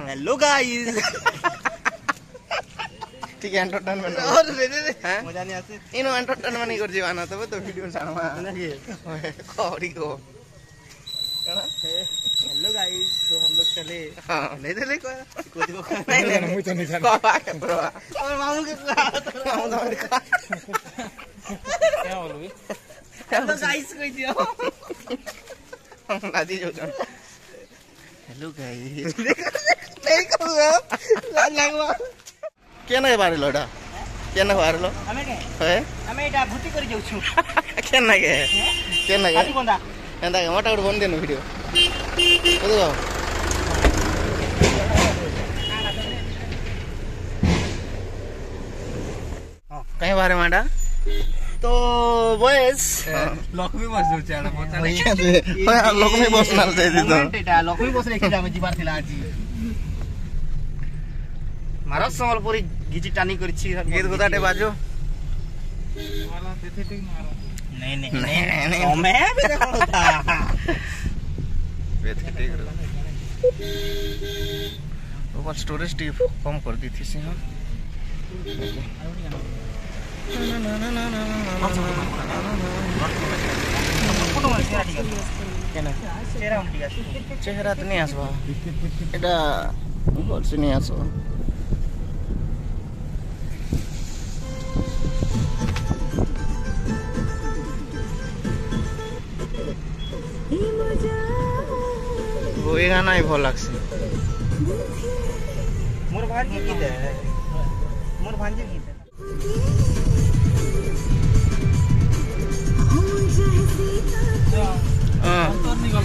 hello guys ठीक है entertainment और हैं मजा नहीं आसे इनो एंटरटेनमेंट नहीं कर जीवाना तब तो वीडियो छाड़वा कोड़ी को हेलो गाइस तो हम लोग चले हां नहीं दे ले को नहीं मुझे तो नहीं जाना ब्रो और मामू के मामू तो क्या बोलूं हेलो गाइस कोई दियो नादी जो हेलो गाइस देखो लगवा केना बारे लोडा केना बारे लो हमें के है हमें एटा भूति करी जाउ छु केना के काटी बंदा एंदा के मोटा बन देनु वीडियो बुझो हां कहीं बारे माडा तो बॉयज लक्ष्मी बस जो चाडा पता नहीं लक्ष्मी बस ना दे दी तो एटा लक्ष्मी बस लेके जामे जीवार थिला आज मारा संबलपुरी गिजी टानी करछि गीत गोदाटे बाजो वाला देथे ठीक मारो नहीं मैं भी देखो था बेथे ठीक ऊपर स्टोरेज टी कम कर दी थी से हां फोटो में चेहरा ठीक है केना चेहरा ठीक है चेहरा तो नहीं आसबा एटा ऊपर से नहीं आसबा वो ये गाना ही भल लागसे मोर भांजे गीत है मोर भांजे गीत है हां तो निकल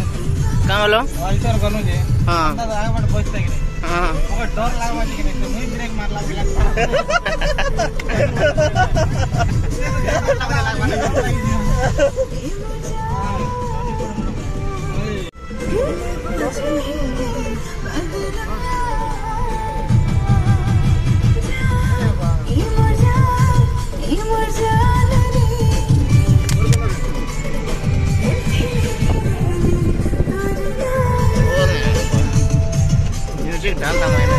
का बोलो अल्टर गनु जे हां दादा आगे बड बचते कि नहीं हां ओकर डर लागवा कि नहीं तो मुई ब्रेक मार लागला म्यूजिक डालता मैंने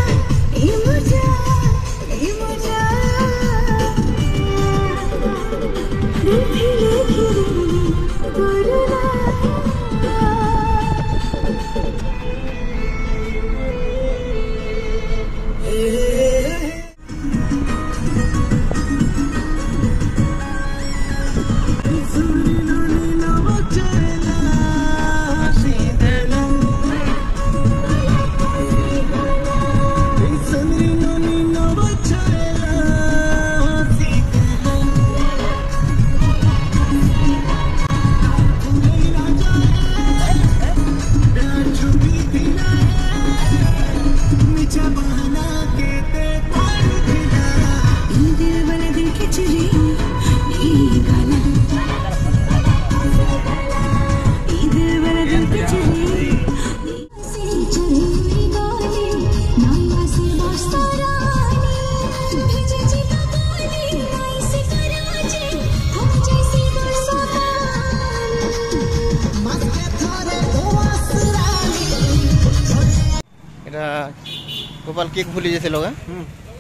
गोपाल केक भूली जाते लोग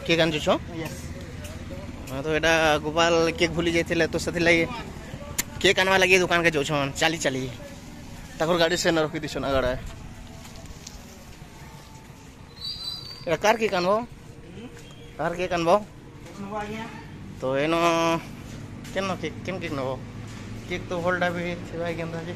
केक आन छो तो एटा गोपाल केक भूली जाते तो से लगे केक आनवा लगे दुकान के जो चली चली तक गाड़ी से न रखी दी ना गाड़ा एटा कार केक आनबो कार केक आनबो तो एनो केन केक नबो केक तो होल्डा भी थिबा गेंदा जे